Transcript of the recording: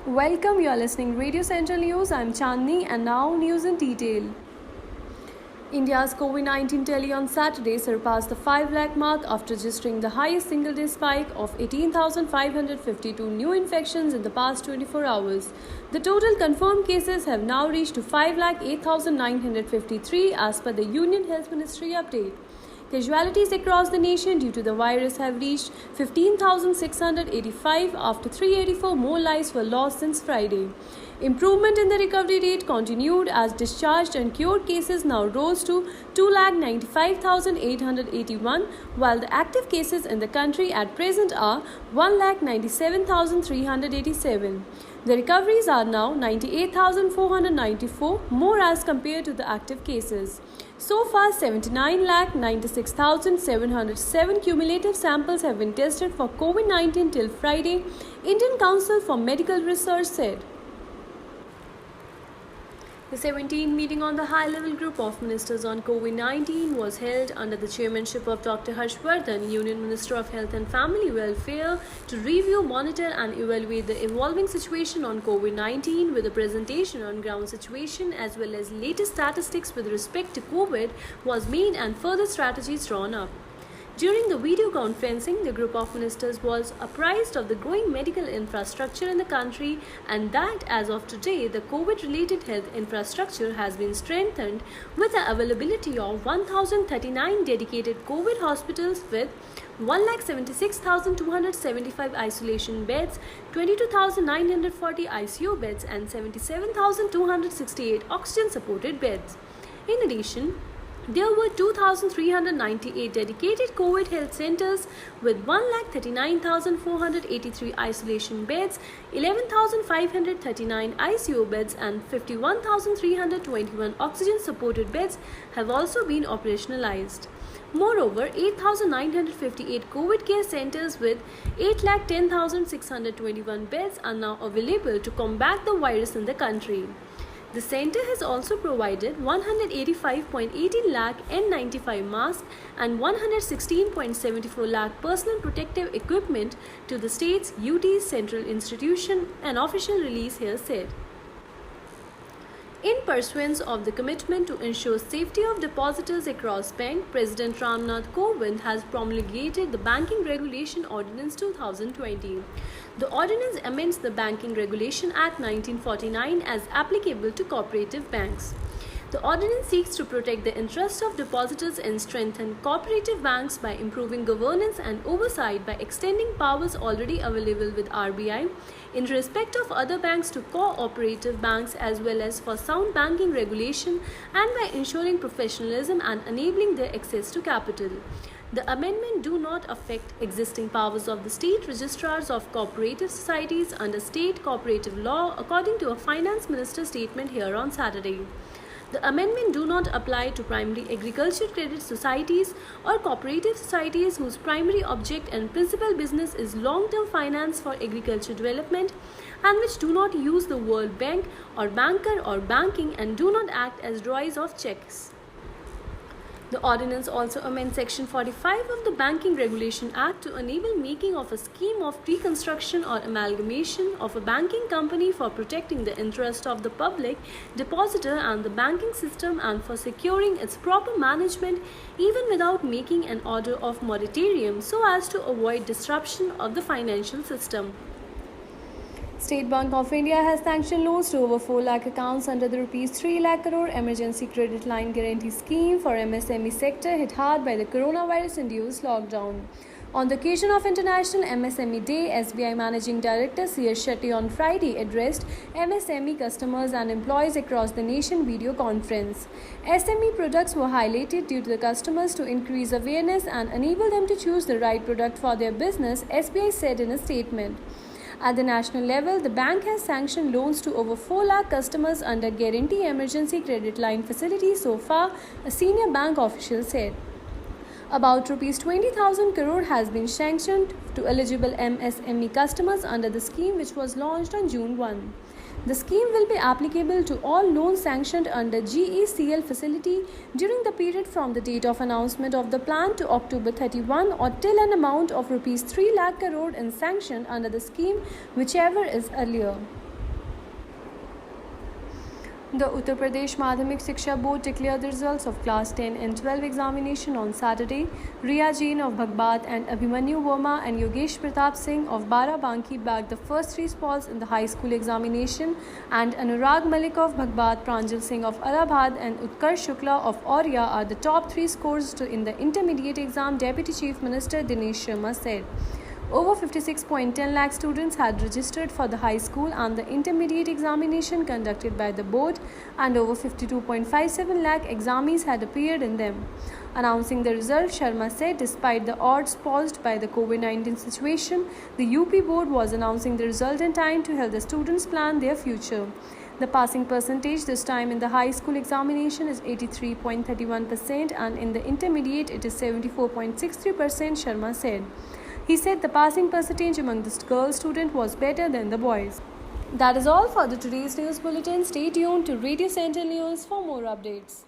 Welcome, you are listening Radio Central News. I'm Chandni and now news in detail. India's COVID-19 tally on Saturday surpassed the 5 lakh mark after registering the highest single-day spike of 18,552 new infections in the past 24 hours. The total confirmed cases have now reached to 5,08,953 as per the Union Health Ministry update. Casualties across the nation due to the virus have reached 15,685 after 384 more lives were lost since Friday. Improvement in the recovery rate continued as discharged and cured cases now rose to 2,95,881, while the active cases in the country at present are 1,97,387. The recoveries are now 98,494 more as compared to the active cases. So far, 79,96,707 cumulative samples have been tested for COVID-19 till Friday, Indian Council for Medical Research said. The 17th meeting on the high-level group of ministers on COVID-19 was held under the chairmanship of Dr. Harsh Vardhan, Union Minister of Health and Family Welfare, to review, monitor and evaluate the evolving situation on COVID-19 with a presentation on ground situation as well as latest statistics with respect to COVID was made and further strategies drawn up. During the video conferencing, the group of ministers was apprised of the growing medical infrastructure in the country and that as of today, the COVID-related health infrastructure has been strengthened with the availability of 1,039 dedicated COVID hospitals with 1,76,275 isolation beds, 22,940 ICU beds and 77,268 oxygen-supported beds. In addition, there were 2,398 dedicated COVID health centers with 1,39,483 isolation beds, 11,539 ICU beds and 51,321 oxygen-supported beds have also been operationalized. Moreover, 8,958 COVID care centers with 8,10,621 beds are now available to combat the virus in the country. The centre has also provided 185.18 lakh N95 masks and 116.74 lakh personal protective equipment to the states, UT's central institution, an official release here said. In pursuance of the commitment to ensure safety of depositors across bank, President Ramnath Kovind has promulgated the Banking Regulation Ordinance 2020. The ordinance amends the Banking Regulation Act 1949 as applicable to cooperative banks. The ordinance seeks to protect the interests of depositors and strengthen cooperative banks by improving governance and oversight by extending powers already available with RBI in respect of other banks to cooperative banks as well as for sound banking regulation and by ensuring professionalism and enabling their access to capital. The amendment do not affect existing powers of the state registrars of cooperative societies under state cooperative law according to a finance minister statement here on Saturday. The amendment do not apply to primary agriculture credit societies or cooperative societies whose primary object and principal business is long-term finance for agriculture development and which do not use the word bank or banker or banking and do not act as drawers of checks. The ordinance also amends Section 45 of the Banking Regulation Act to enable making of a scheme of reconstruction or amalgamation of a banking company for protecting the interest of the public depositor and the banking system and for securing its proper management even without making an order of moratorium so as to avoid disruption of the financial system. State Bank of India has sanctioned loans to over 4 lakh accounts under the Rs 3 lakh crore Emergency Credit Line Guarantee Scheme for MSME sector hit hard by the coronavirus-induced lockdown. On the occasion of International MSME Day, SBI Managing Director C.S. Shetty on Friday addressed MSME customers and employees across the nation video conference. SME products were highlighted due to the customers to increase awareness and enable them to choose the right product for their business, SBI said in a statement. At the national level, the bank has sanctioned loans to over 4 lakh customers under Guarantee Emergency Credit Line facility so far, a senior bank official said. About Rs 20,000 crore has been sanctioned to eligible MSME customers under the scheme which was launched on June 1. The scheme will be applicable to all loans sanctioned under GECL facility during the period from the date of announcement of the plan to October 31 or till an amount of Rs 3 lakh crore is sanctioned under the scheme, whichever is earlier. The Uttar Pradesh Madhyamik Shiksha Board declared the results of Class 10 and 12 examination on Saturday. Riya Jain of Bhagbat and Abhimanyu Verma and Yogesh Pratap Singh of Barabanki bagged the first 3 spots in the high school examination, and Anurag Malik of Bhagbat, Pranjal Singh of Allahabad and Utkarsh Shukla of Aurya are the top 3 scores in the intermediate exam, Deputy Chief Minister Dinesh Sharma said. Over 56.10 lakh students had registered for the high school and the intermediate examination conducted by the board, and over 52.57 lakh examies had appeared in them. Announcing the result, Sharma said despite the odds posed by the COVID-19 situation, the UP board was announcing the result in time to help the students plan their future. The passing percentage this time in the high school examination is 83.31% and in the intermediate it is 74.63%, Sharma said. He said the passing percentage among the girl students was better than the boys. That is all for today's news bulletin. Stay tuned to Radio Central News for more updates.